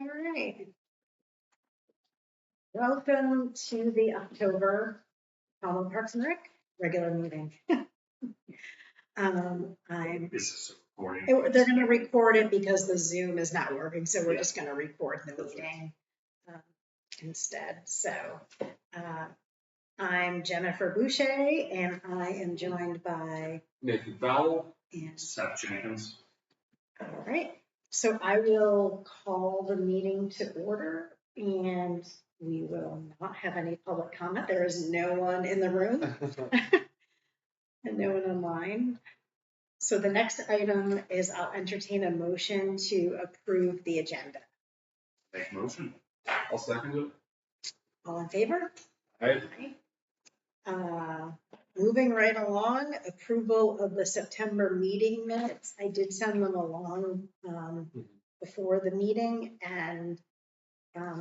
All right. Welcome to the October Holland Parks and Rec regular meeting. Is this a recording? They're going to record it because the Zoom is not working, so we're just going to record the meeting instead. So I'm Jennifer Boucher, and I am joined by Nathan Fowle and Seth Jenkins. All right. So I will call the meeting to order, and we will not have any public comment. There is no one in the room and no one online. So the next item is I'll entertain a motion to approve the agenda. Make motion. I'll second it. All in favor? Aye. Moving right along, approval of the September meeting minutes. I did send them along before the meeting, and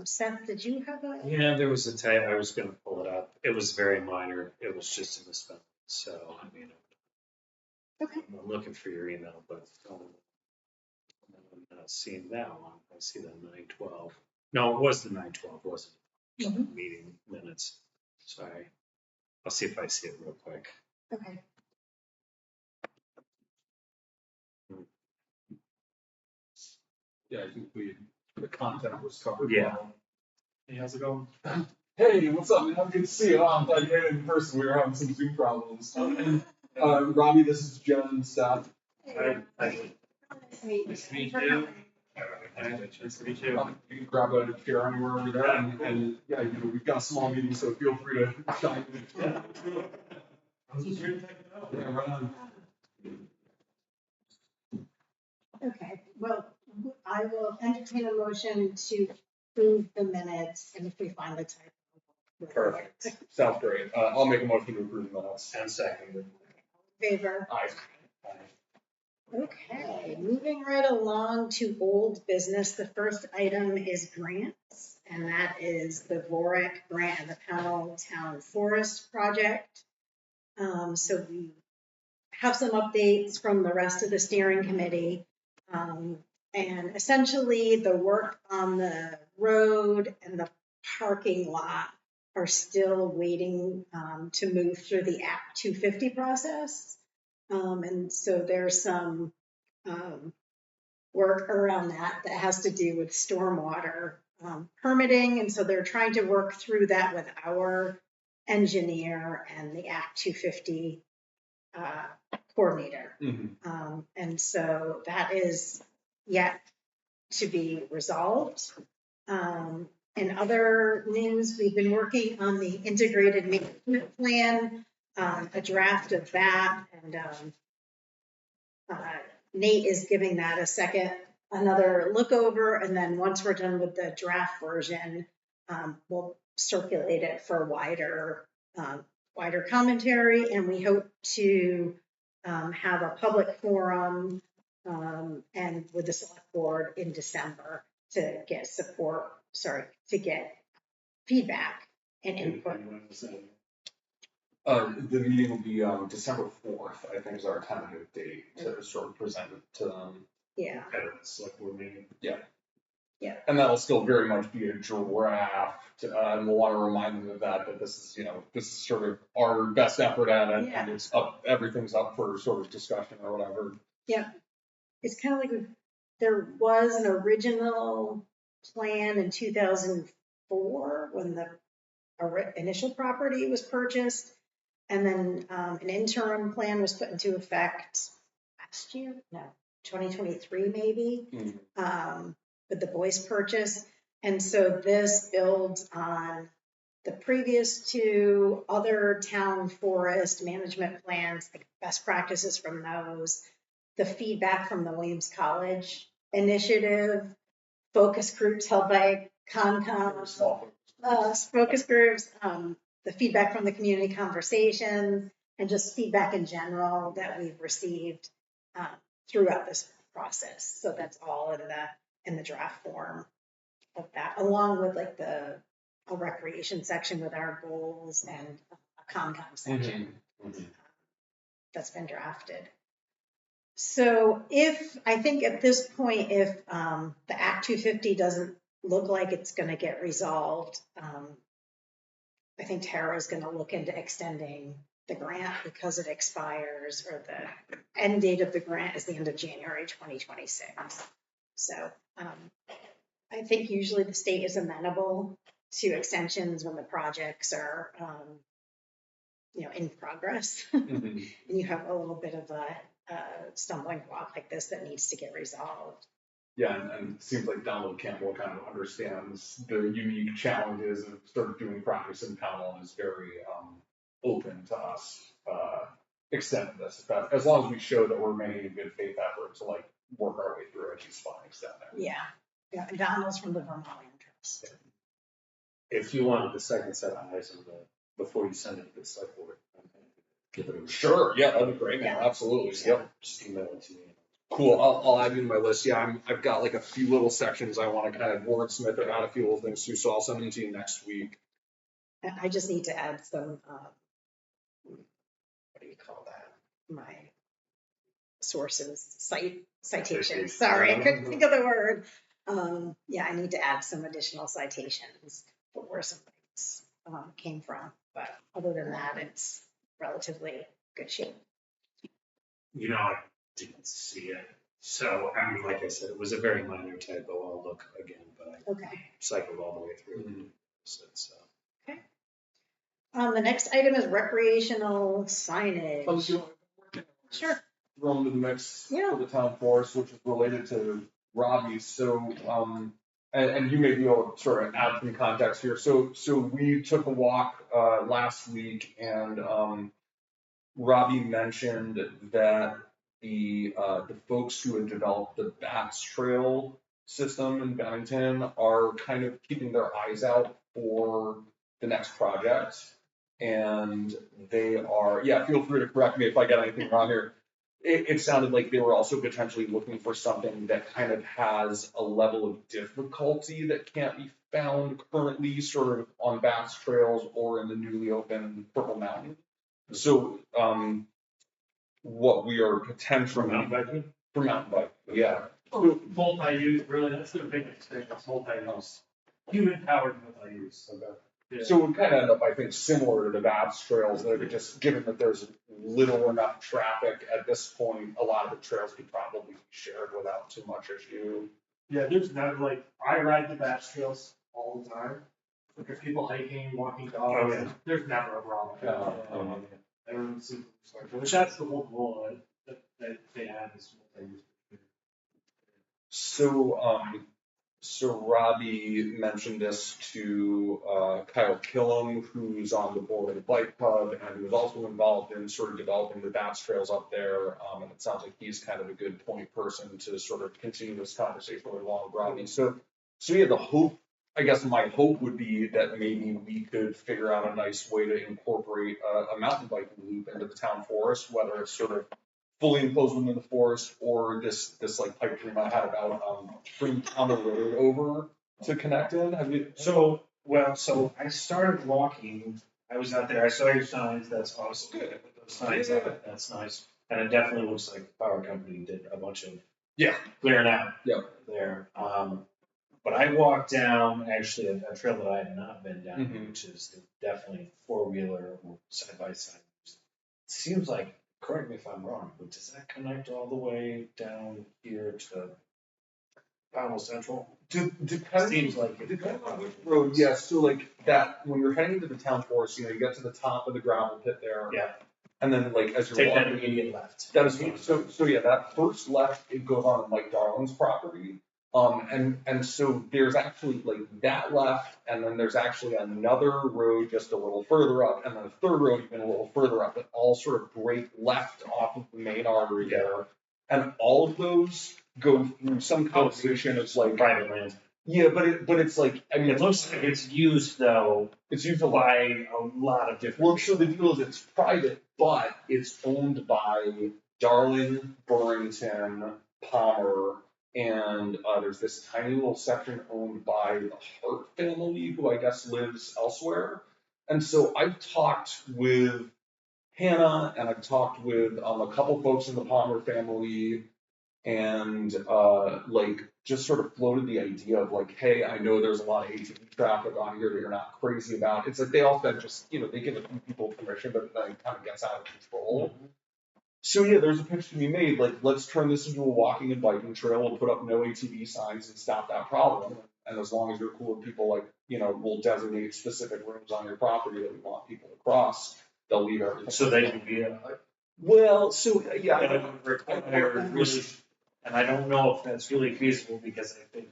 Seth, did you have a? Yeah, there was a type. I was going to pull it up. It was very minor. It was just a misspelling. So, I mean, Okay. I'm looking for your email, but I'm not seeing that one. I see the 9/12. No, it was the 9/12, wasn't it? Mhm. Meeting minutes. Sorry. I'll see if I see it real quick. Okay. Yeah, I think the content was covered. Yeah. Well. Hey, how's it going? Hey, what's up, man? Good to see you. I'm glad you're in person. We were having some Zoom problems. And Robbie, this is Jen and Seth. Nice to meet you. Nice to meet you. You can grab a chair anywhere over there, and yeah, we've got a small meeting, so feel free to chime in. Yeah. I was just here to check it out. Yeah, right on. Okay, well, I will entertain a motion to approve the minutes, and if we find the typo. Perfect. Sounds great. I'll make a motion to approve the minutes. And second. Favor? Aye. Okay, moving right along to old business. The first item is grants, and that is the VORAC grant and the Powell Town Forest Project. So we have some updates from the rest of the steering committee. And essentially the work on the road and the parking lot are still waiting to move through the Act 250 process. And so there's some work around that has to do with stormwater permitting. And so they're trying to work through that with our engineer and the Act 250 coordinator. Mm-hmm. And so that is yet to be resolved. In other news, we've been working on the integrated management plan, a draft of that, and Nate is giving that another look over, and then once we're done with the draft version, we'll circulate it for wider commentary, and we hope to have a public forum and with the select board in December to get feedback and input. The meeting will be December 4th, I think is our tentative date to sort of present it to them. Yeah. At a select board meeting. Yeah. Yeah. And that'll still very much be a draft, and we'll want to remind them of that this is sort of our best effort at it, and it's up, everything's up for sort of discussion or whatever. Yeah. It's kind of like there was an original plan in 2004 when the initial property was purchased, and then an interim plan was put into effect last year, no, 2023 maybe, with the Boyce purchase. And so this builds on the previous two other town forest management plans, like best practices from those, the feedback from the Williams College initiative, focus groups held by Concom, focus groups, the feedback from the community conversations, and just feedback in general that we've received throughout this process. So that's all in the draft form of that, along with like a recreation section with our goals and a Concom section that's been drafted. So I think at this point, if the Act 250 doesn't look like it's gonna get resolved. I think Tara's gonna look into extending the grant because it expires, or the end date of the grant is the end of January 2026. So I think usually the state is amenable to extensions when the projects are, in progress. And you have a little bit of a stumbling block like this that needs to get resolved. Yeah, and it seems like Donald Campbell kind of understands the unique challenges of sort of doing projects in Powell and is very open to us extending this. As long as we show that we're making a good faith effort to like work our way through it, he's fine extending. Yeah, Donald's from the Vermont Land Trust. If you wanted the second set of eyes on before you send it to the select board, I'm gonna give it a. Sure, yeah, that'd be great, man, Yeah. absolutely, yep. Just email it to me. Cool, I'll add you to my list, yeah, I've got like a few little sections I wanna kind of wordsmith or add a few little things too, so I'll send them to you next week. And I just need to add some, what do you call that? My sources, citations, sorry, I couldn't think of the word. Yeah, I need to add some additional citations for where some things came from, but other than that, it's relatively good shape. I didn't see it. So, I mean, like I said, it was a very minor typo. I'll look again, but I Okay. cycled all the way through. So it's, The next item is recreational signage. Sure. Thrown into the mix Yeah. for the town forest, which is related to Robbie, so, and you may be able to sort of add some context here, so we took a walk, last week, and, Robbie mentioned that the folks who had developed the Bats Trail system in Bennington are kind of keeping their eyes out for the next project. And they are, yeah, feel free to correct me if I get anything wrong here. It sounded like they were also potentially looking for something that kind of has a level of difficulty that can't be found currently sort of on Bats Trails or in the newly opened Purple Mountain. So, what we are potentially. For mountain bike, yeah. Multi-use, really, that's their biggest thing, it's multi-use. Human-powered multi-use. Yeah. So we kind of end up, I think, similar to the Bats Trails, that are just, given that there's little or enough traffic at this point, a lot of the trails could probably be shared without too much issue. Yeah, there's not, like, I ride the Bass Trails all the time. Like, there's people hiking, walking dogs, there's never a problem. Everyone's super respectful, which that's the whole goal that they have is multi-use. So Robbie mentioned this to Kyle Killam, who's on the board of the bike club and who was also involved in sort of developing the Bats Trails up there. And it sounds like he's kind of a good point person to sort of continue this conversation along with Robbie. So yeah, the hope, I guess my hope would be that maybe we could figure out a nice way to incorporate a mountain bike loop into the town forest, whether it's sort of fully enclosed within the forest or this like pipe dream I had about bringing on the road over to connect in. Have you? So I started walking, I was out there, I saw your signs, that's awesome. Good. Put those signs up, that's nice. And it definitely looks like the power company did a bunch of Yeah. clearing out Yep. there. But I walked down actually a trail that I had not been down, Mhm. which is definitely four-wheeler or side-by-side. It seems like, correct me if I'm wrong, but does that connect all the way down here to Powell Central? Seems like it. Depending on which road, yeah, so like that, when you're heading to the town forest, you get to the top of the gravel pit there. Yeah. And then like as you're Take that walking. immediate left. That is, so yeah, that first left, it goes on Mike Darling's property. And so there's actually like that left, and then there's actually another road just a little further up, and then a third road even a little further up, that all sort of break left off of the main artery there. And all of those go through some combination of like. Private land. Yeah, but it's like, I mean. It looks like it's used though It's used a lot. by a lot of different. Well, so the deal is it's private, but it's owned by Darling, Burrington, Palmer, and there's this tiny little section owned by the Hart family, who I guess lives elsewhere. And so I've talked with Hannah, and I've talked with a couple folks in the Palmer family, and like just sort of floated the idea of like, hey, I know there's a lot of ATV traffic on here that you're not crazy about. It's like they all said just, they give a few people permission, but then it kind of gets out of control. So yeah, there's a pitch to be made, like, let's turn this into a walking and biking trail, we'll put up no ATV signs and stop that problem. And as long as you're cool with people, like, we'll designate specific rooms on your property that we want people to cross, they'll leave everything. So they can be, Well, so, yeah. and it would require really, and I don't know if that's really feasible, because I think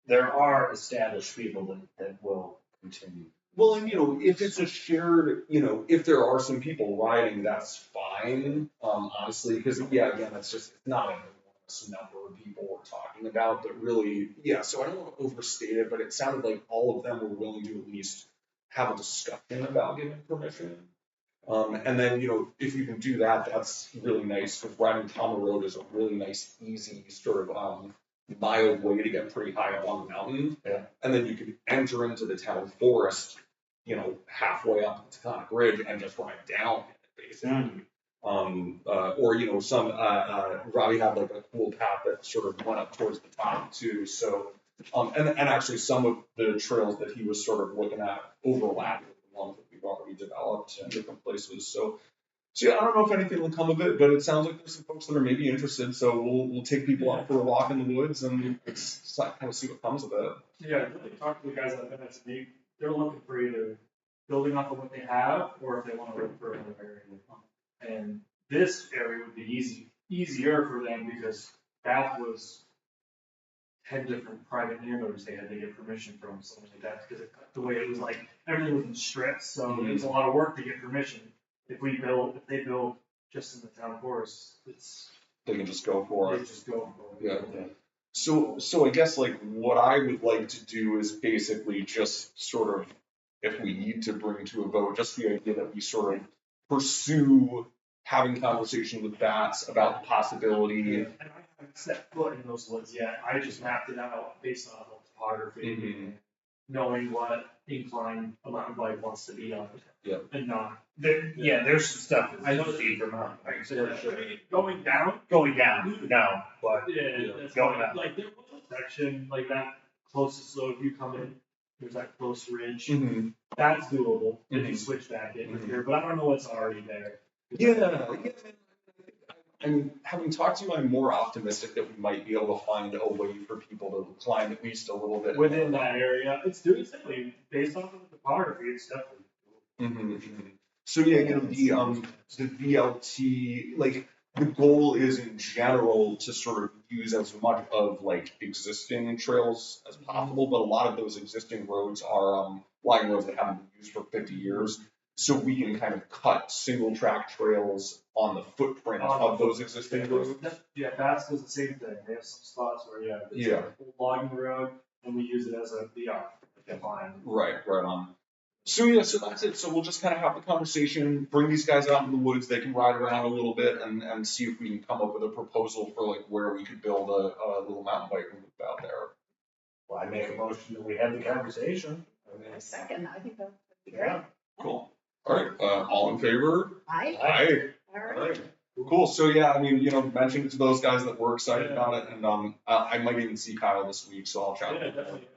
there are established people that will continue. Well, and if it's a shared, if there are some people riding, that's fine, honestly, because yeah, again, it's not an enormous number of people we're talking about, but really, yeah, so I don't want to overstate it, but it sounded like all of them were willing to at least have a discussion about giving permission. And then, if you can do that, that's really nice, because riding Tama Road is a really nice, easy sort of, mild way to get pretty high up on the mountain. Yeah. And then you can enter into the town forest, halfway up the Taconic Ridge and just ride down it, basically. Or, some, Robbie had like a cool path that sort of went up towards the top too, so, and actually some of the trails that he was sort of looking at overlap with the ones that we've already developed in different places, so yeah, I don't know if anything will come of it, but it sounds like there's some folks that are maybe interested, so we'll take people out for a walk in the woods and kind of see what comes of it. Yeah, I really talked to the guys at MSD, they're looking for either building off of what they have, or if they wanna look for another area. And this area would be easier for them, because that was 10 different private landowners they had to get permission from, something like that, because the way it was like, everything was in strips, so it was a lot of work to get permission. If they build just in the town forest, They can just go for they it. just go for it. Yeah. So I guess like what I would like to do is basically just sort of, if we need to bring to a vote, just the idea that we sort of pursue having conversation with BATS about the possibility. And I haven't set foot in those woods yet, I just mapped it out based off of topography, Mhm. knowing what incline a mountain bike wants to be on. Yeah. And not, There's some stuff I know that's steep for mountain bikes. going down, Going down, no, but yeah, that's going up. like, there was a section like that closest, so if you come in, there's that close ridge, Mhm. that's doable, if you Mhm. switch back in Mhm. here, but I don't know what's already there. Yeah. And having talked to you, I'm more optimistic that we might be able to find a way for people to climb at least a little bit. Within that area, it's definitely, based off of the topography, it's definitely doable. Mhm. So yeah, the VLT, like, the goal is in general to sort of use as much of like existing trails as possible, but a lot of those existing roads are, line roads that haven't been used for 50 years. So we can kind of cut single track trails on the footprint of those existing roads. Yeah, Bass does the same thing, they have some spots where, yeah, it's Yeah. an old logging road, and we use it as a VR, fine. Right on. So yeah, so that's it. So we'll just kind of have the conversation, bring these guys out in the woods, they can ride around a little bit and see if we can come up with a proposal for like where we could build a little mountain bike loop out there. Well, I make a motion that we have the conversation. A second, I think that would be great. Yeah. Cool. All right, all in favor? Aye. Aye. All All right. right. Cool. So yeah, I mean, mention it to those guys that were excited about it, and I might even see Kyle this week, so I'll chat Yeah, with him. definitely.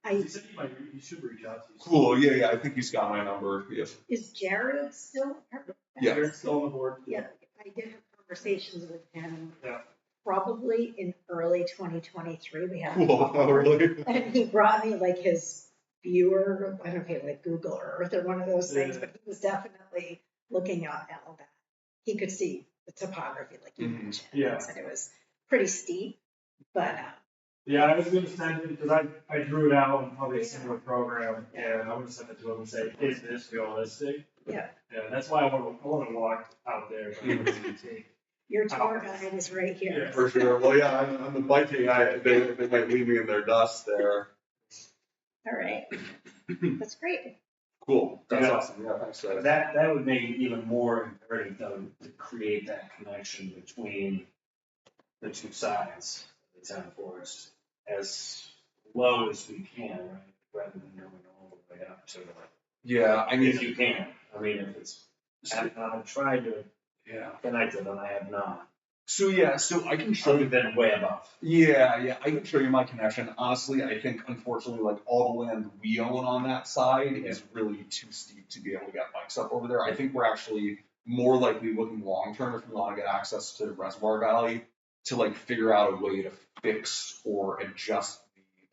I- He said he should reach out to you. Cool. Yeah. I think he's got my number. Yes. Is Jared still? Yeah. You're still on the board. Yeah, I did have conversations with him. Yeah. Probably in early 2023, we had. Cool. Oh, really? And he brought me like his viewer, I don't know if he had like Google Earth or one of those things, Yeah. but he was definitely looking at all that. He could see the topography like you Mhm. mentioned. Yeah. He said it was pretty steep, but Yeah, I was gonna send it, because I drew it out on probably a similar program, and I'm gonna send it to him and say, is this realistic? yeah, Yeah, that's why I wanna walk out there, but I'm gonna take. your tour guide is right here. Yeah. For sure. Well, yeah, I'm the biking guy. They might leave me in their dust there. All right, that's great. Cool. That's Yeah. awesome. Yeah, thanks, guys. That would make it even more imperative though, to create that connection between the two sides of the town forest as low as we can, right? Rather than going all the way up to, Yeah, I mean, if you can. I mean, if it's, I've tried to yeah. connect it and I have not. So yeah, so I can show Other you. than way above. Yeah, I can show you my connection. Honestly, I think unfortunately, like all the land we own on that side is really too steep to be able to get bikes up over there. I think we're actually more likely looking long term if we want to get access to Reservoir Valley to like figure out a way to fix or adjust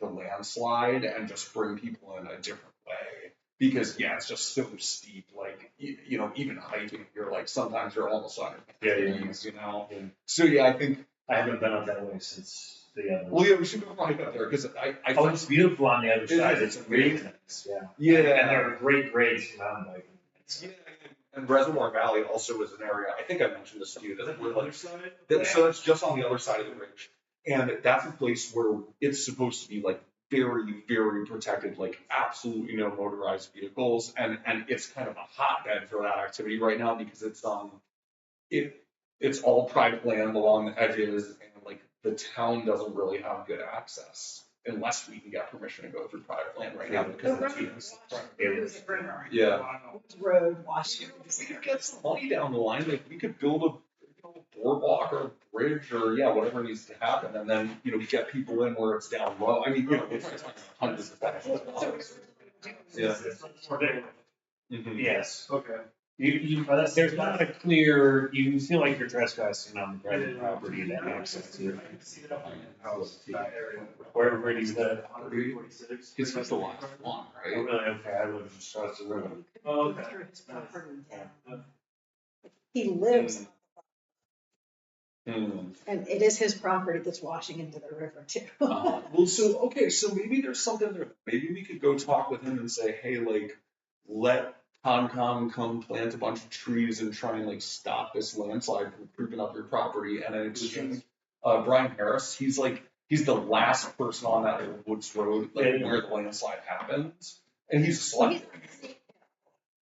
the landslide and just bring people in a different way. Because yeah, it's just so steep. Like you know, even hiking, you're like sometimes you're almost on your knees, you know. Yeah. So yeah, I think. I haven't been up that way since the other. Well, yeah, we should go hike up there because I Oh, it's beautiful on the other side. is. It's really nice, yeah. Yeah. And there are great grades for mountain biking. Yeah, and Reservoir Valley also is an area, I think I mentioned this to you, that we're like, side? so it's just on the other side of the ridge. And that's a place where it's supposed to be like very, very protected, like absolutely no motorized vehicles. And it's kind of a hotbed for that activity right now because it's all private land along the edges and like the town doesn't really have good access unless we can get permission to go through private land right now The because road, of the trees. Washington River. Yeah. Road, Washington. We could get some money down the line, like we could build a boardwalk or a bridge or yeah, whatever needs to happen, and then, you know, get people in where it's down low. I mean, you know, we're talking hundreds of thousands of dollars. Yeah. Mhm. Yes. Okay. There's not a clear, you feel like you're trespassing on the private property that access to your house. That area. Where do you live? 146. It's just the last one, Oh, right? really? Okay, I live just across the river. Oh, okay. Through his property down. He lives, Hmm. and it is his property that's washing into the river too. Well, so, okay, so maybe there's something there. Maybe we could go talk with him and say, hey, like, let Concom come plant a bunch of trees and try and like stop this landslide from creeping up your property. And in exchange, Brian Harris, he's the last person on that old Woods Road, like where the landslide happens. And he's a select.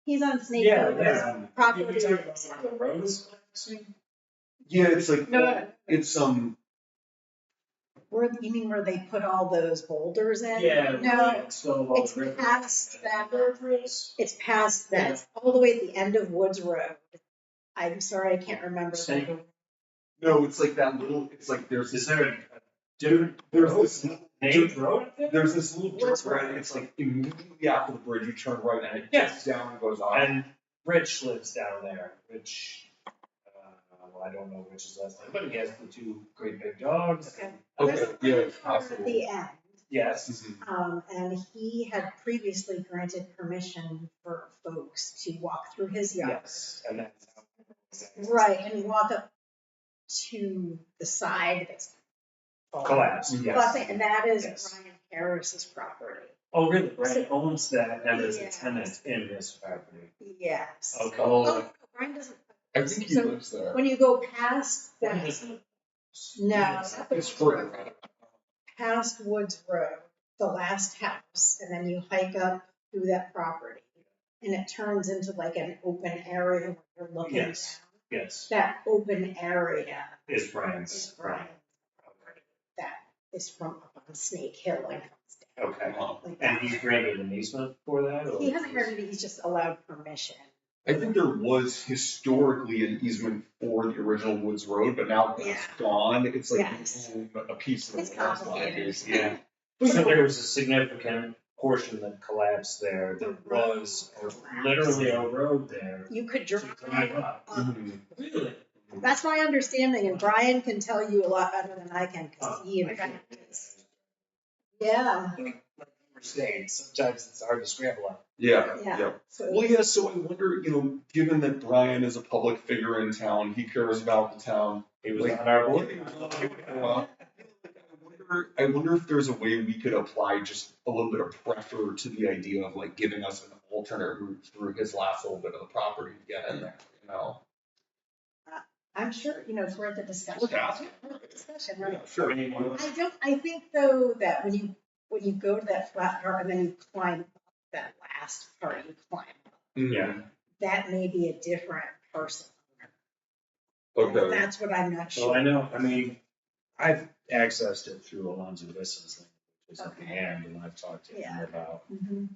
He's on Snake Yeah, Hill, yeah. his property. You talking about where the road is collapsing? Yeah, it's like, No, it's, where, you mean where they put all those boulders in? Yeah. No, So it's past that, it's past that, all the way at the end of Woods Road. I'm sorry, I can't remember. Snake. no, it's like that little, it's like there's Is this, there a different, there's this little named road up there? There's this little dirt road, it's like immediately after the bridge, you turn right and it gets down and goes off. And Rich lives down there, well, I don't know Rich's last name, but he has the two great big dogs. Okay. Okay, There's a yeah, farm it's at possible. the end, Yes. and he had previously granted permission for folks to walk through his yard. Yes, and that's how. Right, and walk up to the side that's Collapsed, yes. and that is Yes. Brian Harris's property. Oh, really? Brian owns that and is a Yeah. tenant in his property. Yes. Okay. Oh, Brian doesn't. I think he So lives there. when you go past that, no, not the It's Woods Road, further. past Woods Road, the last house, and then you hike up through that property. And it turns into like an open area where you're looking down. Yes. Yes, That open area is Brian's. is Brian. That is from up on Snake Hill and comes down. Okay, Like and that. he's granted an easement for that? or- He hasn't granted it, he's just allowed permission. I think there was historically an easement for the original Woods Road, but now that it's Yeah. gone, it's like Yes. a piece of It's the landslide, complicated. basically. Yeah. So there was a significant portion that collapsed there that was literally a road there You could to drive drive up. up. Mhm. Really? That's my understanding, and Brian can tell you a lot better than I can, because he in I can't- practice. Yeah, Like you were saying, sometimes it's hard to scramble up. Yeah, Yeah. yeah. so Well, yeah, so I wonder, you know, given that Brian is a public figure in town, he cares about the town. He was Like, on our board. I wonder if there's a way we could apply just a little bit of pressure to the idea of like giving us an alternate route through his last little bit of the property to get in there, you know? I'm sure, it's worth a discussion. Look at Discussion, right? Sure. I think though that when you go to that flat part and then you climb up that last part, you climb up, Yeah. that may be a different person. Okay. That's what I'm not So I sure. know, I mean, I've accessed it through Alonzo Vissa's link, which is at the Okay. end, and I've talked to him Yeah. about Mhm.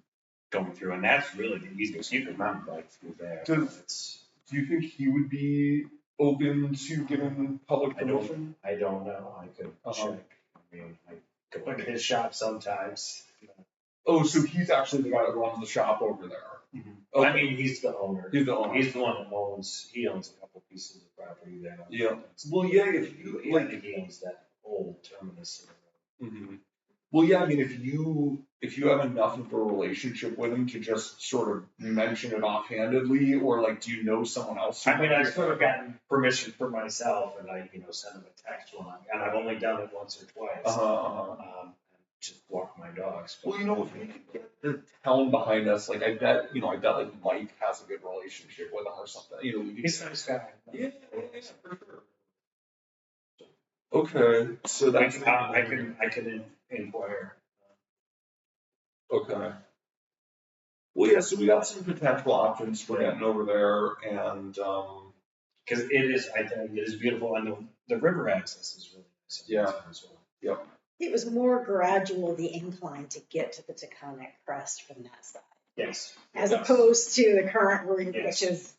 going through, and that's really the easiest. You can mountain bike through there. Does- It's, Do you think he would be open to giving public I don't- promotion? I don't know, I could Uh-huh. check. I mean, I go into his shop sometimes. Oh, so he's actually the guy that runs the shop over there. I Okay. mean, he's the owner. He's the owner. He's the one that he owns a couple pieces of property there. Yeah. Well, yeah, if you, I like, think he owns that whole terminus of the road. mhm. Well, yeah, I mean, if you have enough of a relationship with him to just sort of mention it offhandedly, or like, do you know someone else? who I mean, might I've be- sort of gotten permission for myself and I, send him a text when and I've only done it once or twice. Just walk my dogs. but- Well, if we could get the town behind us, like, I bet like Mike has a good relationship with him or something, we could. He's a nice guy. Yeah, for sure. Okay, so that's. I can inquire. Okay. Well, yeah, so we got some potential options for getting over there and, Because I think it is beautiful and the river access is really nice. Yeah. As well. It was more gradual, the incline to get to the Taconic Crest from that side, Yes. as Yes. opposed to the current route, Yes. which is,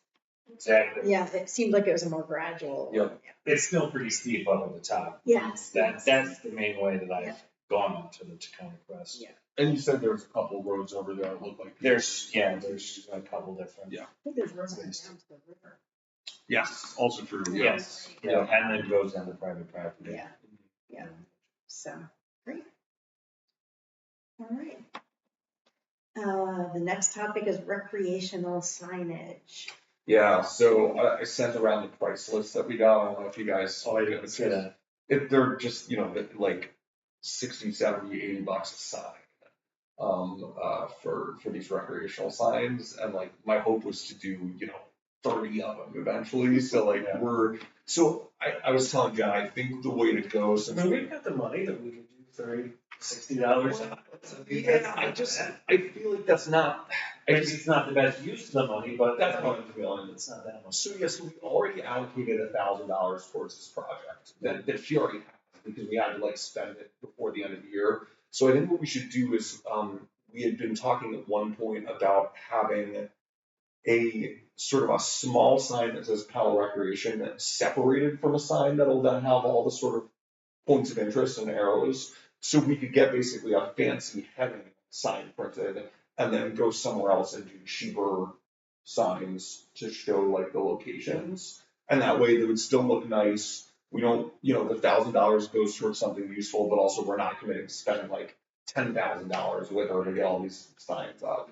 Exactly. yeah, it seemed like it was a more gradual. Yep. It's still pretty steep up at the top. Yes. That's the main way that I've gone to the Taconic Crest. Yeah. and you said there's a couple of roads over there that look like. There's a couple different. Yeah. I think there's roads going down to the river. Yes, also true, yeah. Yes, yeah, and then goes down to private property. Yeah, yeah. So, great. All right. The next topic is recreational signage. Yeah, so I sent around the price list that we got, I don't know if you guys. Oh, I didn't see that. They're just, like 60, 70, $80 a sign. For these recreational signs, and like, my hope was to do, 30 of them eventually, so like, I was telling John, I think the way to go, since I mean, we've got the money that we could do $60. Yeah, I feel like that's not, Maybe it's not the best use of the money, but that's not to be honest. it's not that much. So yes, we already allocated $1,000 towards this project that she already has, because we had to like spend it before the end of the year. So I think what we should do is, we had been talking at one point about having a sort of a small sign that says Powell Recreation that's separated from a sign that'll then have all the sort of points of interest and arrows. So we could get basically a fancy heading sign printed and then go somewhere else and do cheaper signs to show like the locations. And that way they would still look nice. We don't, the $1,000 goes towards something useful, but also we're not committing to spending like $10,000 with her to get all these signs up.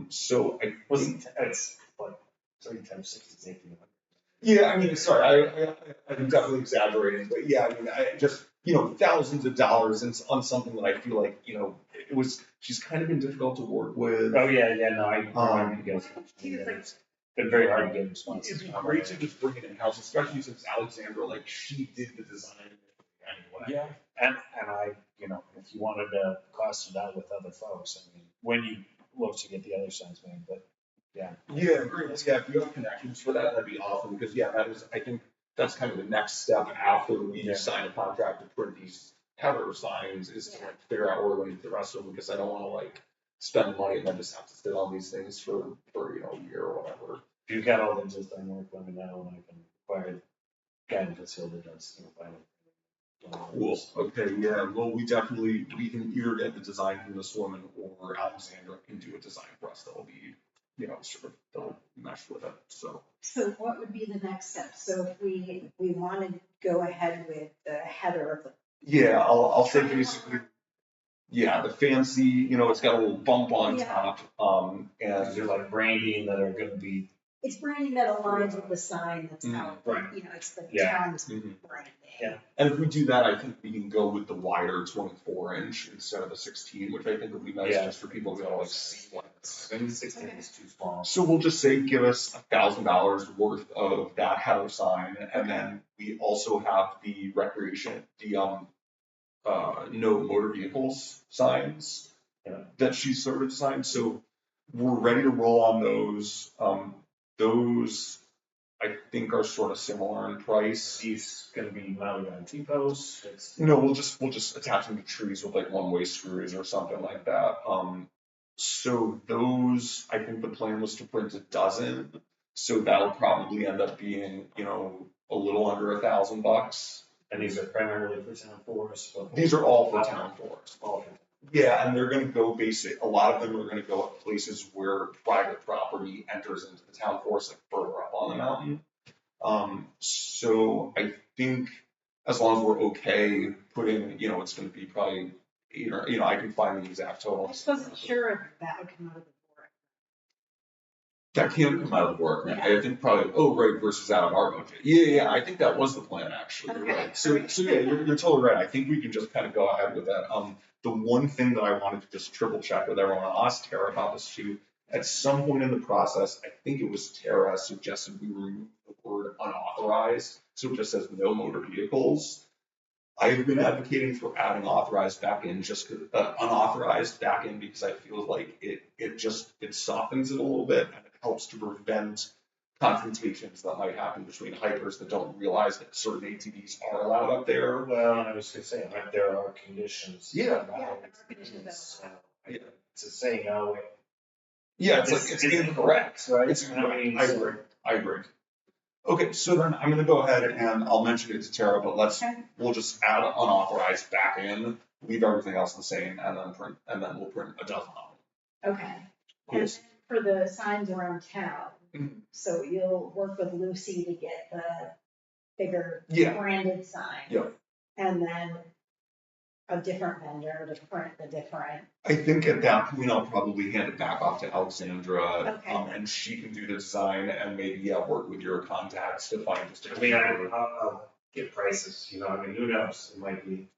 So I think, It's like 3 times 60 is 1,800. yeah, I mean, sorry, I'm definitely exaggerating, but yeah, I mean, I just, thousands of dollars on something that I feel like, she's kind of been difficult to work with. Oh, yeah, no, I remember you guys. It's been very hard to get responses. It'd be great to just bring it in-house, especially since Alexandra, like, she did the design anyway. Yeah, and I, if you wanted to cost it out with other folks, I mean, when you look to get the other signs made, but yeah. Yeah, great. Yeah, if you have connections for that, that'd be awesome, because yeah, I think that's kind of the next step after we sign a contract to print these header signs, is to like figure out where we're gonna get the rest of them, because I don't wanna like spend money and then just have to sit on these things for a year or whatever. If you've got all the design work, let me know, and I can acquire guidance that does, final. Cool, okay, yeah, well, we can either get the design from this woman, or Alexandra can do a design for us that'll be, sort of, they'll mesh with it, so. So what would be the next step? So if we want to go ahead with the header of the. Yeah, I'll say basically, yeah, the fancy, it's got a little bump on Yeah. top, And and, you're like branding that are gonna be, It's branding that aligns with the sign that's out, right. it's the Yeah. town's Mhm. branding. Yeah. and if we do that, I think we can go with the wider 24-inch instead of the 16, which I think would be nice Yeah. just for people to like see what it's. I think 16 is too small. So we'll just say, give us $1,000 worth of that header sign, and then we also have the recreation, no motor vehicles signs Yeah. that she sort of designed, so we're ready to roll on those. Those, I think, are sort of similar in price. These gonna be mounted on T-posts, it's, No, we'll just attach them to trees with like one-way screws or something like that. So those, I think the plan was to print a dozen. So that'll probably end up being, you know, a little under $1,000. And these are primarily for town forests, but. These are all for town forest. All for Yeah, and they're gonna go a lot of them are gonna go at places where private property enters into the town forest, like further up on the mountain. So I think as long as we're okay putting, you know, it's gonna be probably, you know, I can find the exact I total. just wasn't sure if that would come out of the forest. That can come out of the work, I think probably, oh, right, versus out of our budget. Yeah, I think that was the plan, actually, you're right. So yeah, you're totally right, I think we can just kind of go ahead with that. The one thing that I wanted to just triple check with everyone, I'll ask Tara about this too. At some point in the process, I think it was Tara suggested we remove the word unauthorized, so it just says no motor vehicles. I've been advocating for adding authorized back in, just unauthorized back in, because I feel like it softens it a little bit and it helps to prevent confrontations that might happen between hikers that don't realize that certain ATVs are allowed up there. Well, I was gonna say, like, there are conditions. Yeah. Yeah, there are conditions So, Yeah. It's a saying, oh, Yeah, it's like, it's incorrect. right? It's I mean, incorrect. I agree. Okay, so then I'm gonna go ahead and I'll mention it to Tara, but we'll just add unauthorized back in, leave everything else the same, and then we'll print a dozen of them. Okay. Cool. And for the signs around town, Mhm. so you'll work with Lucy to get the bigger Yeah. branded sign. Yep. And then a different vendor to print the different. I think at that point, I'll probably hand it back off to Alexandra, Okay. and she can do the design and maybe, work with your contacts to find just. I mean, I'll get prices, you know, I mean, who knows, it might be.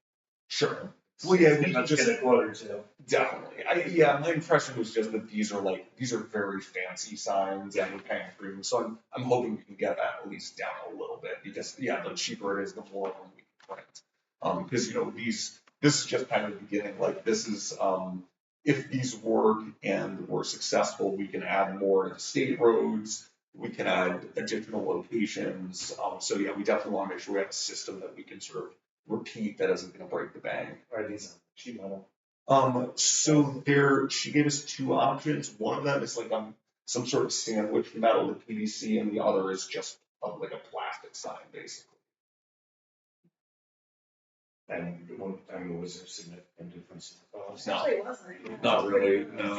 Sure. Well, yeah, we Let's just. get a quote or two. Definitely. My impression was just that these are very fancy signs and we're paying for them. So I'm hoping we can get that at least down a little bit because, the cheaper it is, the more of them we can print. Because, this is just kind of the beginning. Like this is, if these work and we're successful, we can add more to state roads. We can add additional locations. So we definitely want to make sure we have a system that we can sort of repeat that isn't going to break the bank. Are these on sheet metal? So she gave us two options. One of them is like some sort of sandwich metal with PVC, and the other is just like a plastic sign, basically. And was there significant difference in cost? No. Actually, wasn't. Not really, no.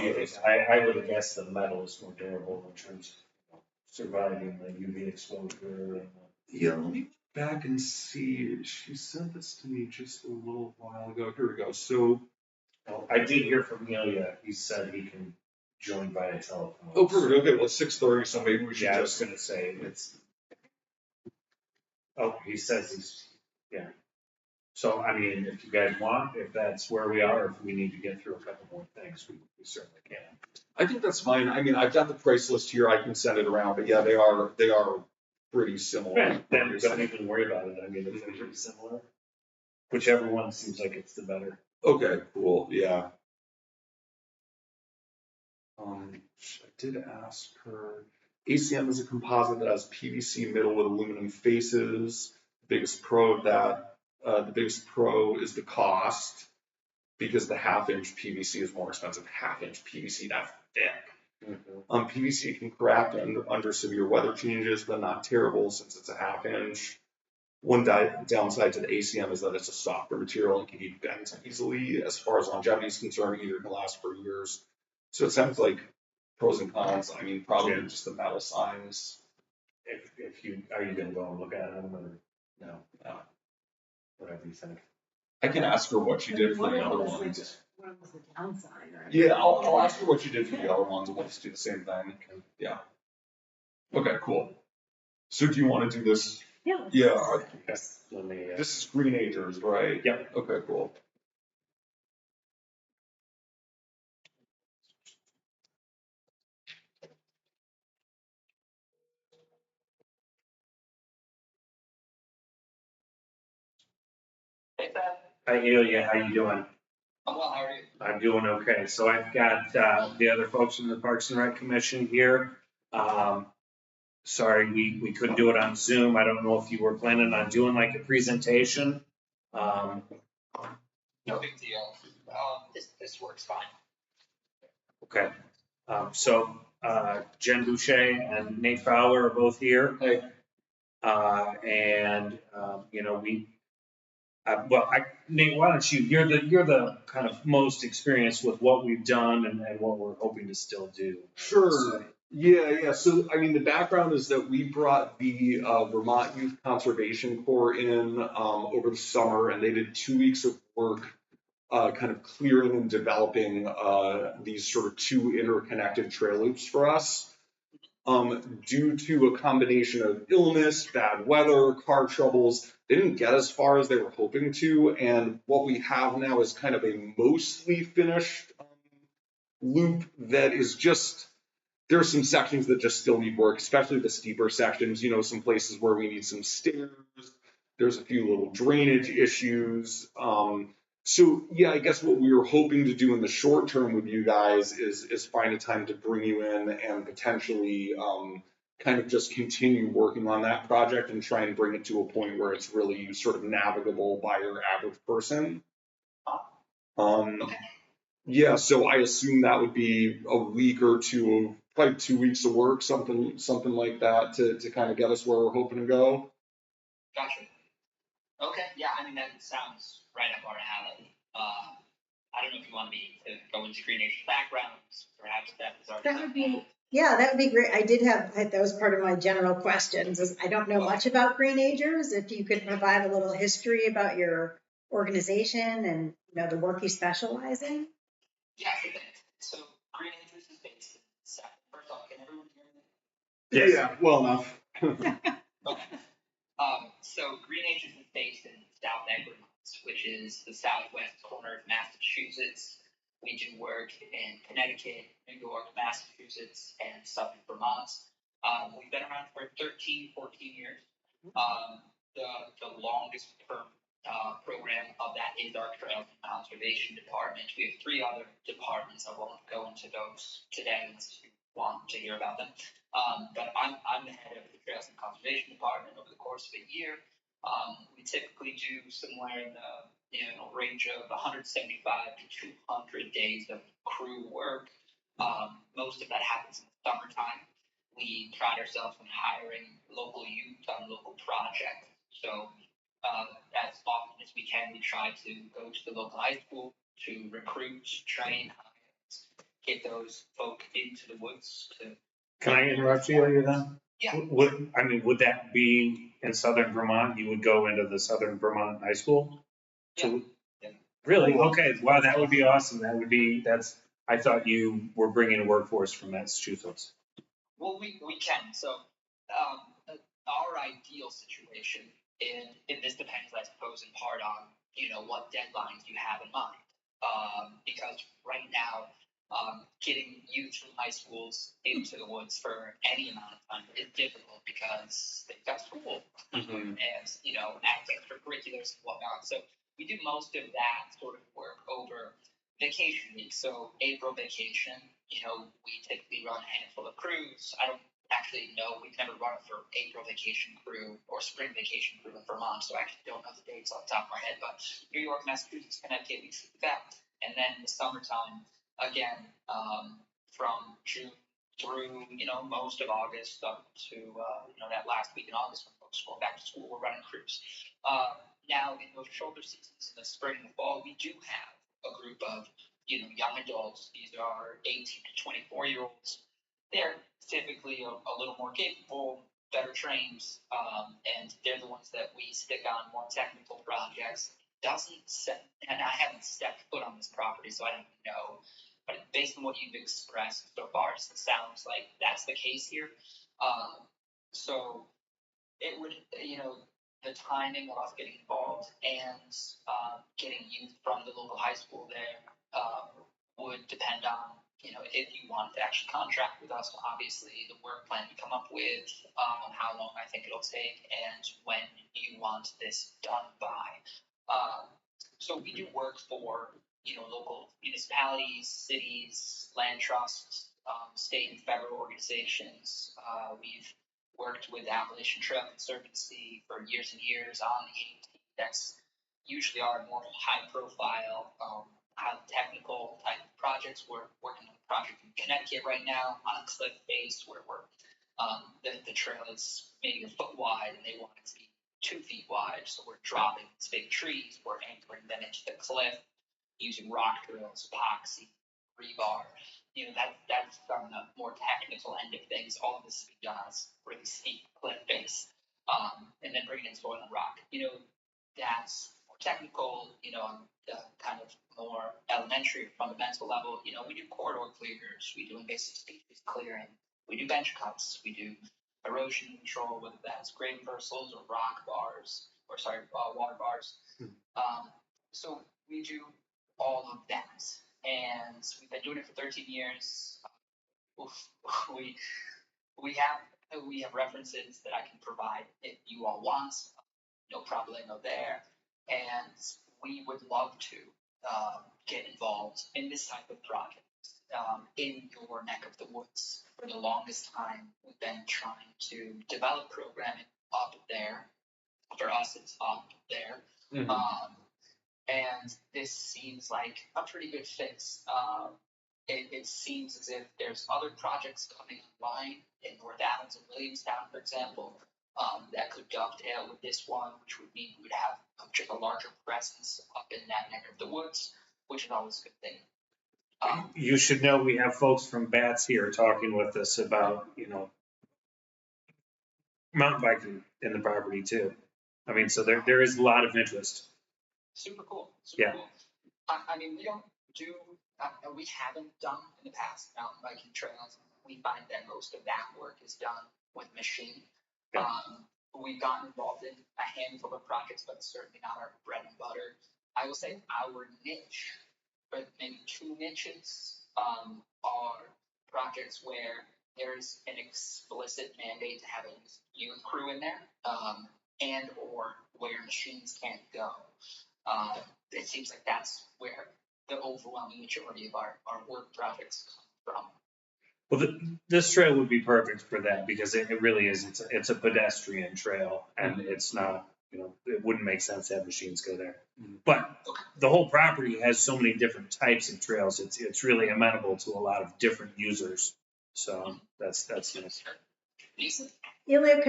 I would have guessed the metal is more durable in terms of surviving the UV exposure and. Yeah, let me back and see. She sent this to me just a little while ago. Here we go. So. I did hear from Ilya, he said he can join via telephone. Oh, perfect. Okay, well, it's 6:30, so maybe we should Yeah, I was just. gonna say, he says yeah. So, I mean, if you guys want, if that's where we are, if we need to get through a couple more things, we certainly can. I think that's fine. I mean, I've got the price list here. I can send it around, but they are pretty similar. Yeah, then don't even worry about it, I mean, if they're pretty similar, whichever one seems like it's the better. Okay, cool, yeah. I did ask her, ACM is a composite that has PVC middle with aluminum faces. The biggest pro is the cost, because the 1/2-inch PVC is more expensive. 1/2-inch PVC, that's thick. PVC can crack under severe weather changes, but not terrible since it's a 1/2-inch. One downside to the ACM is that it's a softer material and can be bent easily. As far as longevity is concerned, either can last for years. So it sounds like pros and cons. I mean, probably just the metal signs. Are you gonna go and look at them or no? Whatever you think. I can ask her what she did for the other ones. One was the downside, right? Yeah, I'll ask her what she did for the other ones, and we'll just do the same thing. Yeah. Okay, cool. So do you want to do this? Yeah. Yeah. Yes, let me, This is Green Acres, right? Yep. Okay, cool. Hi, Ilya, how you doing? I'm well, how are you? I'm doing okay. So I've got the other folks in the Parks and Rec Commission here. Sorry, we couldn't do it on Zoom. I don't know if you were planning on doing like a presentation. No big deal. This works fine. Okay, so Jen Boucher and Nate Fowler are both here. Hey. Nate, why don't you're the kind of most experienced with what we've done and what we're hoping to still do. Sure. Yeah. So, I mean, the background is that we brought the Vermont Youth Conservation Corps in over the summer, and they did 2 weeks of work kind of clearing and developing these sort of two interconnected trail loops for us. Due to a combination of illness, bad weather, car troubles, they didn't get as far as they were hoping to. And what we have now is kind of a mostly finished loop that is just, there are some sections that just still need work, especially the steeper sections, some places where we need some stairs. There's a few little drainage issues. So yeah, I guess what we were hoping to do in the short term with you guys is find a time to bring you in and potentially kind of just continue working on that project and try and bring it to a point where it's really sort of navigable by your average person. Yeah, so I assume that would be a week or two, probably 2 weeks of work, something like that to kind of get us where we're hoping to go. Gotcha. Okay, yeah, I mean, that sounds right up our alley. I don't know if you want me to go into Green Acres backgrounds, perhaps that is our. That would be, yeah, that would be great. That was part of my general questions, is I don't know much about Green Acres. If you could provide a little history about your organization and, the work you specialize in. Yeah, so Green Acres is based in South. First off, can everyone hear me? Yes. Yeah, well enough. Okay. So Green Acres is based in South Edgewood, which is the southwest corner of Massachusetts. We do work in Connecticut, New York, Massachusetts, and southern Vermont. We've been around for 13, 14 years. The longest term program of that is our Trails and Conservation Department. We have 3 other departments. I won't go into those today unless you want to hear about them. But I'm the head of the Trails and Conservation Department. Over the course of a year, we typically do somewhere in the range of 175 to 200 days of crew work. Most of that happens in the summertime. We pride ourselves on hiring local youth on local projects. So as often as we can, we try to go to the local high school to recruit, train, get those folk into the woods. Can I interrupt you then? Yeah. Would that be in southern Vermont? You would go into the Southern Vermont High School? Yeah. Really? Okay. Wow, that would be awesome. I thought you were bringing a workforce from Massachusetts. Well, we can. So our ideal situation, and this depends, I suppose, in part on, what deadlines you have in mind. Because right now, getting youth from high schools into the woods for any amount of time is difficult because they've got school and, extracurriculars and whatnot. So we do most of that sort of work over vacation weeks. So April vacation, we typically run a handful of crews. I don't actually know, we've never run it for April vacation crew or spring vacation crew in Vermont, so I actually don't know the dates off the top of my head, but New York, Massachusetts, Connecticut, we do that. And then the summertime, again, from June through, most of August up to, that last week in August when folks go back to school, we're running crews. Now, in those shoulder seasons, in the spring and the fall, we do have a group of, young adults. These are 18 to 24-year-olds. They're typically a little more capable, better trained, and they're the ones that we stick on more technical projects. And I haven't stepped foot on this property, so I don't know. But based on what you've expressed so far, it sounds like that's the case here. So it would, the timing of us getting involved and getting youth from the local high school there would depend on, if you want to actually contract with us, obviously the work plan we come up with, how long I think it'll take, and when you want this done by. So we do work for, local municipalities, cities, land trusts, state and federal organizations. We've worked with Appalachian Trail Conservancy for years and years on the AT. That's usually our more high-profile highly technical type of projects. We're working on a project in Connecticut right now on a cliff face where the trail is maybe a foot wide and they want it to be 2 feet wide. So we're dropping these big trees, we're anchoring them into the cliff using rock drills, epoxy, rebar. That's from the more technical end of things. All of this is being done on a really steep cliff face. And then bringing in soil and rock. That's more technical, on the kind of more elementary or fundamental level. We do corridor clears, we do invasive species clearing, we do bench cuts, we do erosion control, whether that's grade reversals or rock bars, water bars. So we do all of that, and we've been doing it for 13 years. We have references that I can provide if you all want. No problemo there, and we would love to get involved in this type of project in your neck of the woods. For the longest time, we've been trying to develop programming up there. For us, it's up there. And this seems like a pretty good fit. It seems as if there's other projects coming online in North Adams and Williamstown, for example, that could dovetail with this one, which would mean we would have just a larger presence up in that neck of the woods, which is always a good thing. You should know we have folks from Bats here talking with us about, mountain biking in the property too. I mean, so there is a lot of interest. Super cool. Yeah. Cool. I mean, we haven't done in the past mountain biking trails. We find that most of that work is done with machine. Yeah. We've gotten involved in a handful of projects, but certainly not our bread and butter. I will say our niche, but maybe 2 niches, are projects where there's an explicit mandate to have a youth crew in there, and or where machines can't go. It seems like that's where the overwhelming majority of our work projects come from. Well, this trail would be perfect for that because it really is. It's a pedestrian trail, and it's not. It wouldn't make sense to have machines go there. But the whole property has so many different types of trails. It's really amenable to a lot of different users. So that's nice. Decent. Ilya,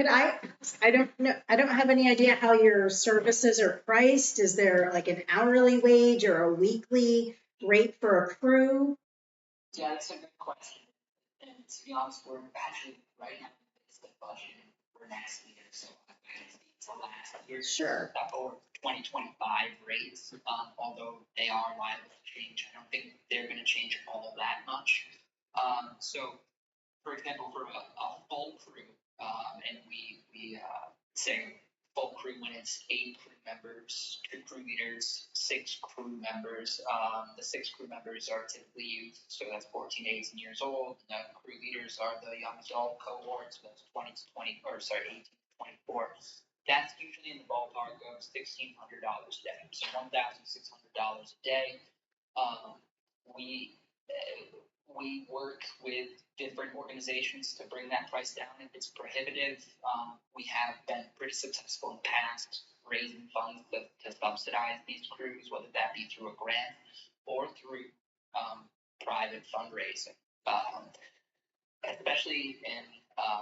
I don't know, I don't have any idea how your services are priced. Is there like an hourly wage or a weekly rate for a crew? Yeah, that's a good question. And to be honest, we're actually right now it's the budget for next year, so I can't speak to last year. Sure. Or 2025 rates, although they are liable to change. I don't think they're going to change all of that much. So, for example, for a full crew, and we say full crew when it's 8 crew members, 2 crew leaders, 6 crew members. The 6 crew members are typically youth, so that's 14 to 18 years old. The crew leaders are the young adult cohorts, that's 18 to 24. That's usually in the ballpark of $1,600 a day, so $1,600 a day. We work with different organizations to bring that price down if it's prohibitive. We have been pretty successful in the past raising funds to subsidize these crews, whether that be through a grant or through private fundraising. Especially in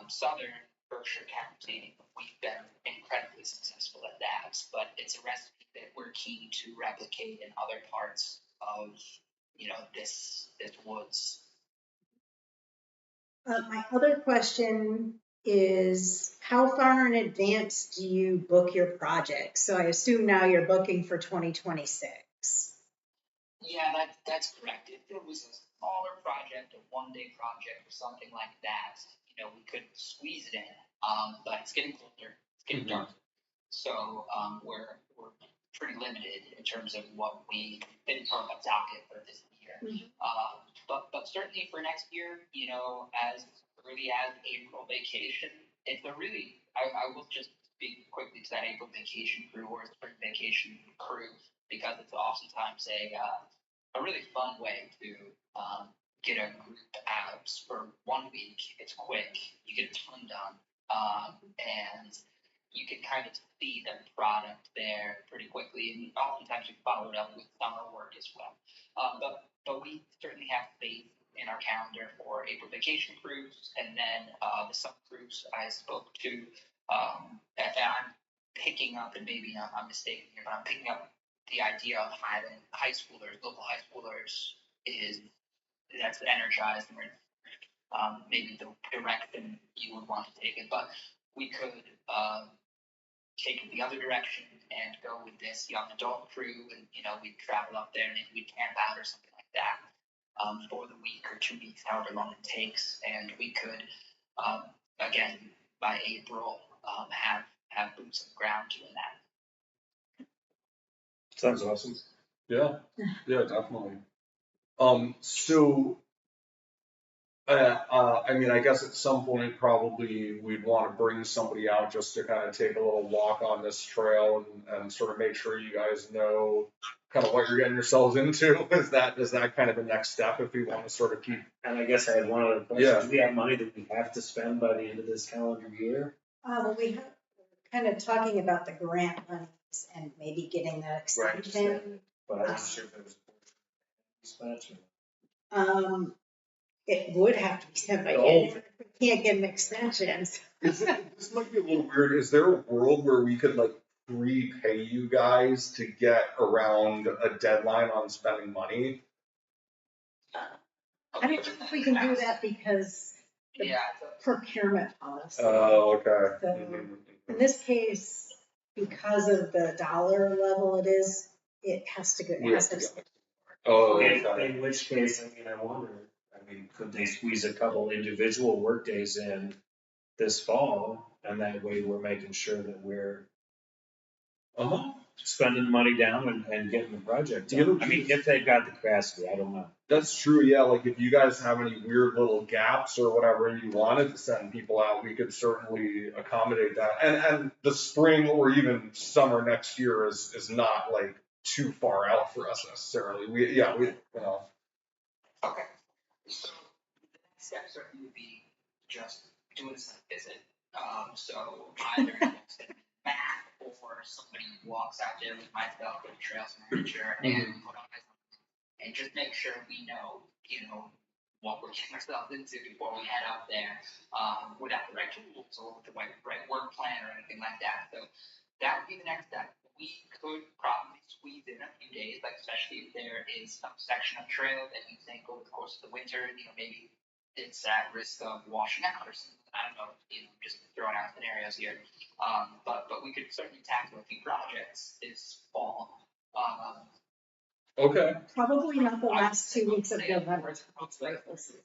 southern Berkshire County, we've been incredibly successful at that, but it's a recipe that we're keen to replicate in other parts of this woods. My other question is, how far in advance do you book your projects? So I assume now you're booking for 2026. Yeah, that's correct. If it was a smaller project, a 1-day project or something like that, we could squeeze it in. But it's getting colder, it's getting darker. So we're pretty limited in terms of what we didn't put on the docket for this year. But certainly for next year, as early as April vacation, it's I will just speak quickly to that April vacation crew or spring vacation crew, because it's oftentimes a really fun way to get a group out for 1 week. It's quick, you get a ton done, and you can kind of see the product there pretty quickly, and oftentimes you follow it up with summer work as well. But we certainly have faith in our calendar for April vacation cruise, and then the summer cruise I spoke to. And I'm picking up, and maybe I'm mistaken here, but I'm picking up the idea of having local high schoolers, that's energized, and maybe the direction you would want to take it. But we could take it the other direction and go with this young adult crew, and we'd travel up there and we'd camp out or something like that for the week or 2 weeks, however long it takes, and we could again by April have boots on the ground doing that. Sounds awesome. Yeah, definitely. So, I mean, I guess at some point probably we'd want to bring somebody out just to kind of take a little walk on this trail and sort of make sure you guys know kind of what you're getting yourselves into. Is that kind of the next step if we want to sort of keep? And I guess I had one other question. Yeah. Do we have money that we have to spend by the end of this calendar year? Well, we're kind of talking about the grant monies and maybe getting that extension. But I'm not sure if it was spent. It would have to be spent by Oh. January. We can't get an extension. This might be a little weird. Is there a world where we could like prepay you guys to get around a deadline on spending money? I don't think we can do that because Yeah. procurement policy. Oh, okay. So Mhm. in this case, because of the dollar level it has to go. It has to. Oh, In okay. which case, I mean, I wonder, could they squeeze a couple individual work days in this fall? And that way we're making sure that we're spending money down and getting the project done. I mean, if they've got the capacity, I don't know. That's true, yeah, like if you guys have any weird little gaps or whatever and you wanted to send people out, we could certainly accommodate that. And the spring or even summer next year is not like too far out for us necessarily. We, you know. Okay. So the next step certainly would be just doing a site visit. So either send Matt or somebody walks out there with myself or the trails manager and put on eyes on it, and just make sure we know, what we're getting ourselves into before we head out there, without the right tools or with the right work plan or anything like that. So that would be the next step. We could probably squeeze in a few days, like especially if there is some section of trail that you think over the course of the winter, maybe it's at risk of washing out or something. I don't know, just throwing out scenarios here. But we could certainly tackle a few projects this fall. Okay. Probably not the last 2 weeks of November. It's rifle season.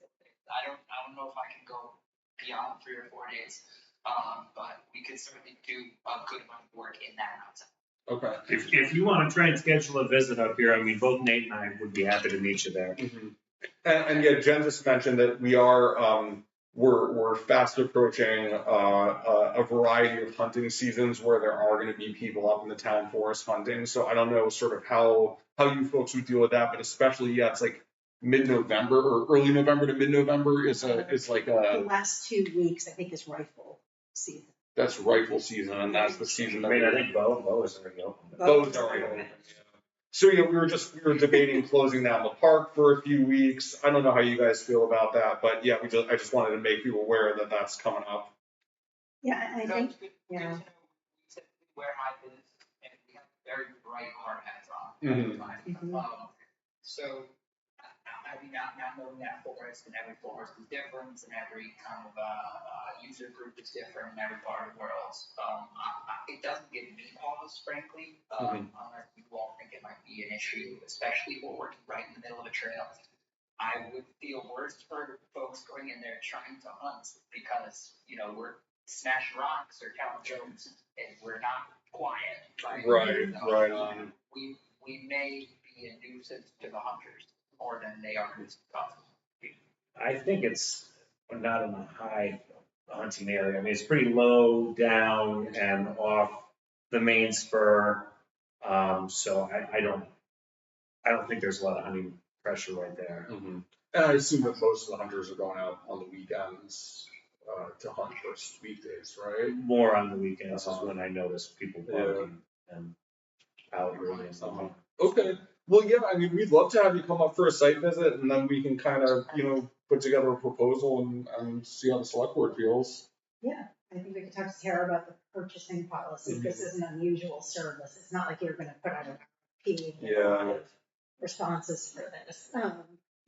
I don't know if I can go beyond 3 or 4 days. But we could certainly do a good amount of work in that amount of time. Okay. If you want to try and schedule a visit up here, I mean, both Nate and I would be happy to meet you there. And yeah, Jen just mentioned that we are, we're fast approaching a variety of hunting seasons where there are going to be people up in the town forest hunting. So I don't know sort of how you folks would deal with that, but especially, yeah, it's like mid-November or early November to mid-November is like The last 2 weeks, I think, is rifle season. that's rifle season, and that's the season I that mean, I think Bo is already open. bows are already open. So yeah, we were debating closing down the park for a few weeks. I don't know how you guys feel about that, but yeah, I just wanted to make you aware that that's coming up. Yeah, I think, Good to yeah. know. We typically wear high vis and we have very bright hard hats on. Mhm. So, I mean, not knowing that forest and every forest is different and every kind of user group is different in every part of the world. It doesn't give me pause, frankly, unless you all think it might be an issue, especially if we're working right in the middle of a trail. I would feel worse for folks going in there trying to hunt because, we're smashing rocks or telling jokes and we're not quiet. Right on. We may be a nuisance to the hunters more than they are to us. I think it's not in a high hunting area. I mean, it's pretty low down and off the main spur. So I don't think there's a lot of hunting pressure right there. And I assume that most of the hunters are going out on the weekends to hunt versus weekdays, right? More on the weekends is when I notice people bugging and out early and stuff. Okay. Well, yeah, I mean, we'd love to have you come up for a site visit and then we can kind of, put together a proposal and see how the select board feels. Yeah, I think we could talk to Tara about the purchasing policy. This is an unusual service. It's not like you're gonna put out an RFP and get a lot of responses for this.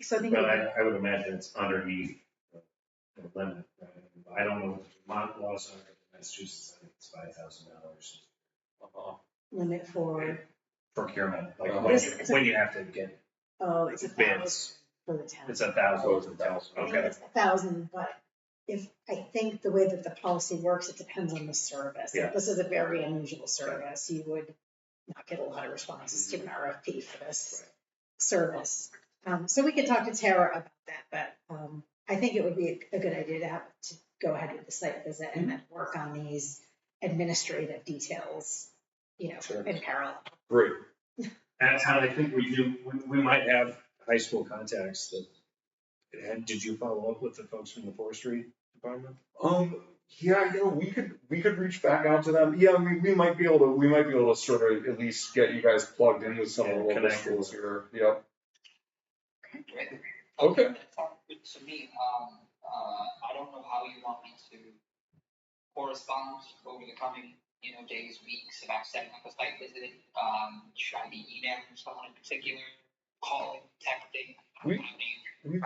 So I think. But I would imagine it's underneath the limit, right? I don't know what the Vermont laws are, but Massachusetts, I think it's $5,000 Limit for, procurement, like This- when you have to get oh, it's 1,000 bids. for the town. It's 1,000. I think Okay. it's 1,000, but I think the way that the policy works, it depends on the service. Yeah. This is a very unusual service. You would not get a lot of responses to an RFP for this service. So we could talk to Tara about that, but I think it would be a good idea to go ahead with the site visit and then work on these administrative details, Sure. in parallel. Great. And I think we might have high school contacts that, and did you follow up with the folks from the forestry department? Yeah, we could reach back out to them. Yeah, we might be able to sort of at least get you guys plugged in with some of the local Connect. schools here. Yep. Great. Okay. That sounds good to me. I don't know how you want me to correspond over the coming, days, weeks about setting up a site visit. Should I be emailing someone in particular, calling, texting?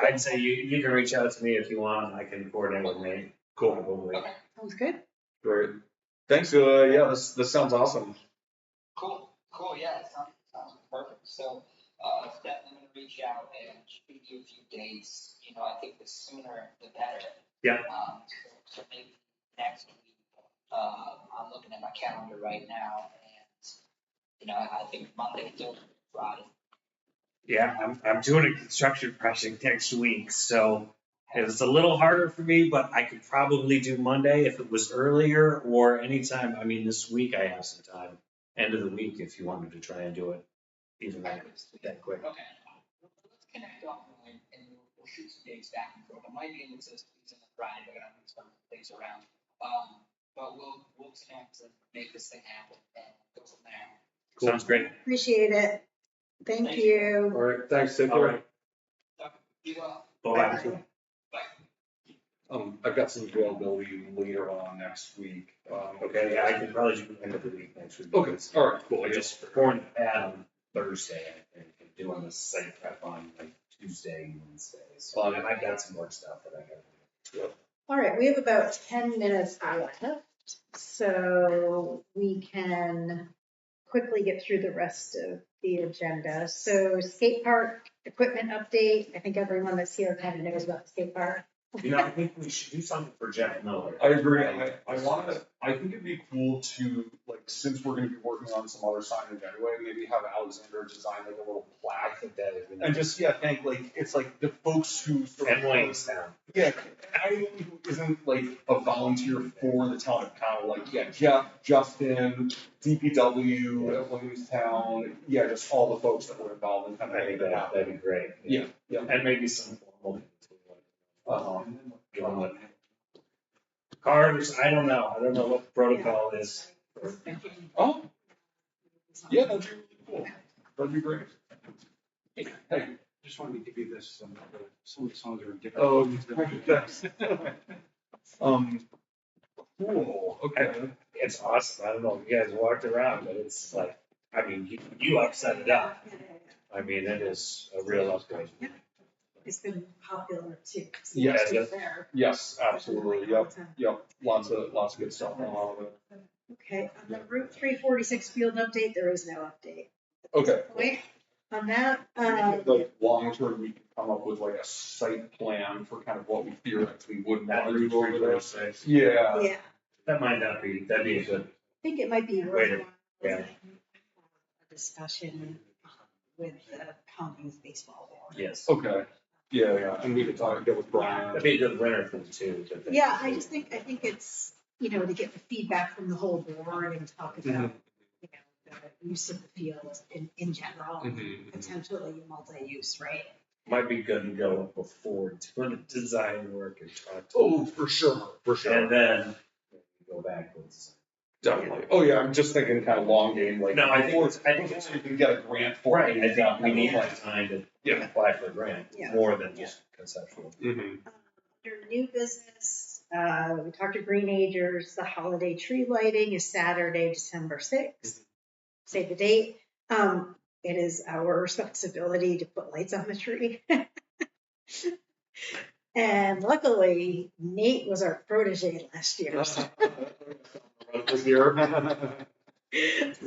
I'd say you can reach out to me if you want, I can coordinate with Nate. Cool. Probably. Okay, Sounds good. Great. Thanks. Yeah, this sounds awesome. cool, yeah, it sounds perfect. So, Steph, I'm gonna reach out and give you a few dates, I think the sooner the better. Yeah. So maybe next week, I'm looking at my calendar right now and, I think Monday, Thursday, Friday. Yeah, I'm doing a construction project next week, so it's a little harder for me, but I could probably do Monday if it was earlier or anytime. I mean, this week I have some time, end of the week if you wanted to try and do it even that quick. Okay. Let's connect offline and we'll shoot some dates back and forth. I might be able to squeeze in a Friday, but I'm gonna move some things around. But we'll connect and make this thing happen and go from there. Sounds great. Appreciate it. Thank Thank you. All right. Thanks. Take All care. right. Be well. Bye-bye. I've got some availability later on next week. Okay, yeah, I could probably do end of the week next week. Okay. All right. Cool. I just pouring the pad on Thursday, I think, and doing the site prep on like Tuesday, Wednesday. So I've got some more stuff that I gotta do. All right, we have about 10 minutes left, so we can quickly get through the rest of the agenda. So skate park equipment update. I think everyone that's here kind of knows about the skate park. I think we should do something for Jeff Miller. I agree. I think it'd be cool to, like, since we're gonna be working on some other signage anyway, maybe have Alexander design like a little I plaque. think that is. And just, thank, like, it's like the folks who sort of. And Williamstown. Yeah, anyone who isn't like a volunteer for the town of Powell, like, Jeff, Justin, DPW at Williamstown, just all the folks that were involved in kind of I think making that happen. that'd be great. Yeah. And maybe some formal. Uh-huh. Cars, I don't know what the protocol is. Oh, yeah, that'd be really cool. That'd be great. Hey. Just wanted to give you this, some of the songs are different. Oh, thanks. Cool, okay. It's awesome. I don't know if you guys walked around, but it's like, I mean, you upset it up. I mean, it is a real upgrade. It's been popular too. Yes, It's there. Yes, absolutely, yep, lots of good stuff on all of it. Okay, on the Route 346 field update, there is no update. Okay. Wait, on that, Like, long term, we can come up with like a site plan for kind of what we theoretically would want to do over there. Yeah. yeah, That might not be, that'd be a good, I think it might be Wait a- worthwhile. yeah. A discussion with the Commons baseball board. yes. Okay, yeah, and we could get with Brian. That'd be a good winner for the two. Yeah, I think it's, to get the feedback from the whole board and talk about, the use of the field in general, potentially multi-use, right? Might be good to go before doing the design work and talk to. Oh, for sure. And then go backwards. Definitely. Oh, yeah, I'm just thinking kind of long game, like. No, I think before it's, you can get a grant for it. right, I think we need Like, time to Yeah. apply for a grant, Yeah. more than just conceptual. mhm. Under new business, we talked to Green Agers, the holiday tree lighting is Saturday, December 6th. Save the date. It is our responsibility to put lights on the tree. And luckily, Nate was our protege last year. This year.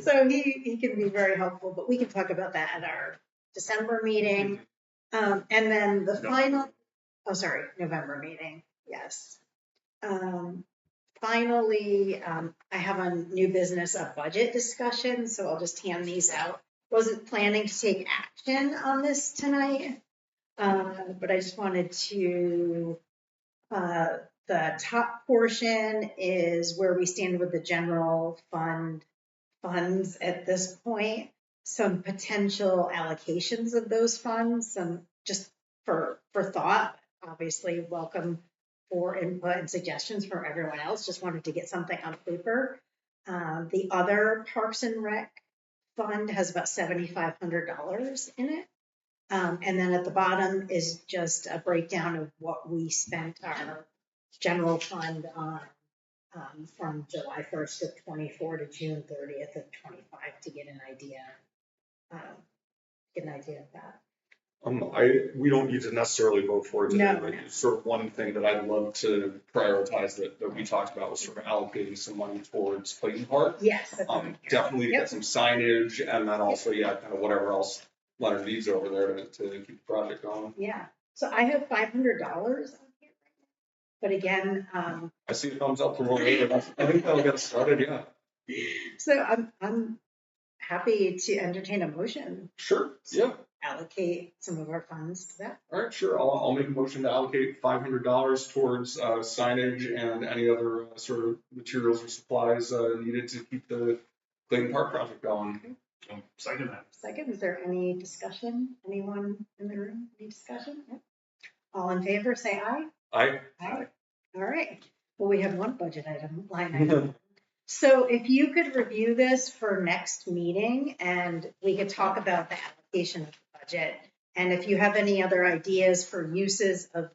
So he can be very helpful, but we can talk about that at our December meeting. And then the final, November meeting, yes. Finally, I have a new business, a budget discussion, so I'll just hand these out. Wasn't planning to take action on this tonight, but I just wanted to, the top portion is where we stand with the general funds at this point, some potential allocations of those funds, some just for thought, obviously welcome for input and suggestions from everyone else, just wanted to get something on paper. The other Parks and Rec fund has about $7,500 in it. And then at the bottom is just a breakdown of what we spent our general fund on from July 1st of 24 to June 30th of 25 to get an idea of that. We don't need to necessarily vote for it today, No. but sort of one thing that I'd love to prioritize that we talked about was sort of allocating some money towards Clayton Park. Yes. Definitely to Yep. get some signage and then also, yeah, kind of whatever else Leonard needs over there to keep the project going. Yeah. So I have $500 on here. But again, I see a thumbs up from over there. I think that'll get us started, yeah. so I'm happy to entertain a motion, Sure, yeah. allocate some of our funds to that. All right, sure. I'll make a motion to allocate $500 towards signage and any other sort of materials or supplies needed to keep the Clayton Park project going. Second that. Second, is there any discussion? Anyone in the room? Any discussion? No? All in favor, say aye. Aye. Aye. All right. Well, we have one budget line item. So if you could review this for next meeting and we could talk about the application of the budget. And if you have any other ideas for uses of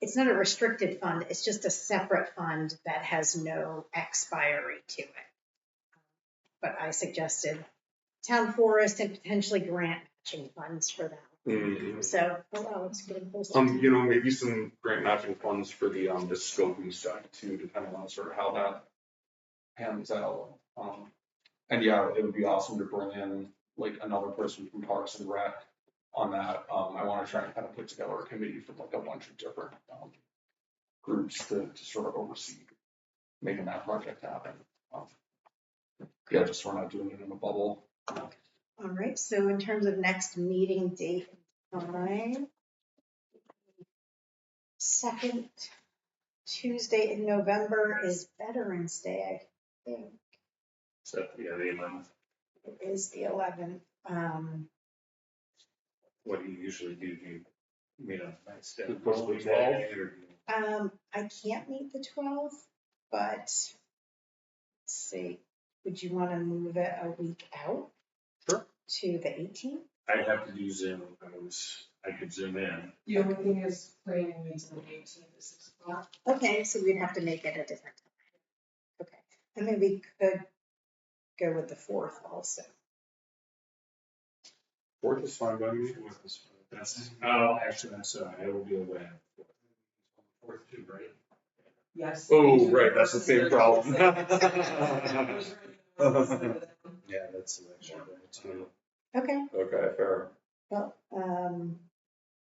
it's not a restricted fund, it's just a separate fund that has no expiry to it. But I suggested town forest and potentially grant matching funds for that. Mhm. So, it's getting close. Maybe some grant matching funds for the scoping study too, depending on sort of how that pans out. And yeah, it would be awesome to bring in like another person from Parks and Rec on that. I want to try and kind of put together a committee from like a bunch of different groups to sort of oversee making that project happen. Yeah, just so we're not doing it in a bubble. All right, so in terms of next meeting date and time, second Tuesday in November is Veterans Day, I think. So, yeah, the 11th. It is the 11th. What do you usually do? Do you meet on Wednesday? Push the 12th? I can't meet the 12th, but let's see, would you want to move it a week out? Sure. To the 18th? I'd have to do Zoom. I could Zoom in. The only thing is planning meets on the 18th at 6 o'clock. Okay, so we'd have to make it a different time. Okay, and then we could go with the 4th also. 4th is fine by me. Actually, I'm sorry. I will be away. 4th too, right? Yes. Oh, right, that's the same problem. Yeah, that's election day too. Okay, Okay, fair. well,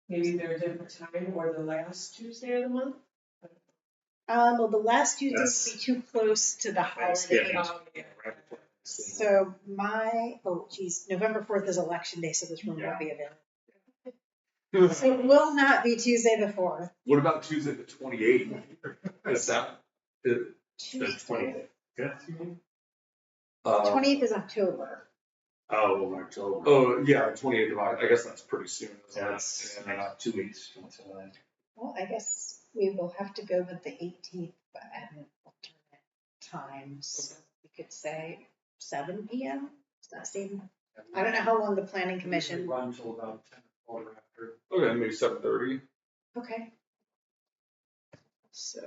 Maybe they're a different time or the last Tuesday of the month. well, the last Tuesday would be too close to the holiday. Thanksgiving. So November 4th is election day, so this room won't be available. So it will not be Tuesday the 4th. What about Tuesday the 28th? Is that? Tuesday. 25th? 20th is October. Oh, October. Oh, yeah, 28th of October. I guess that's pretty soon, isn't it? That's 2 weeks until Well, I guess we will have to go with the 18th, but add an alternate times. We could say 7 PM. Does that seem, I don't know how long the planning commission, Run until about 10 or after. Okay, maybe 7:30. okay. So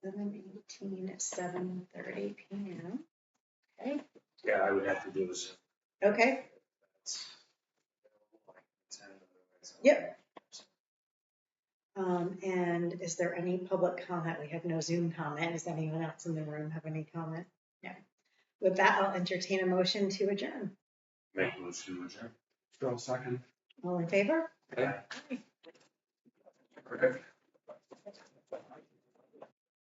7:18 at 7:30 PM. Okay, Yeah, I would have to do this. okay, Yep. And is there any public comment? We have no Zoom comment. Does anyone else in the room have any comment? No. With that, I'll entertain a motion to adjourn. Make a motion to adjourn. Still second. All in favor? Okay.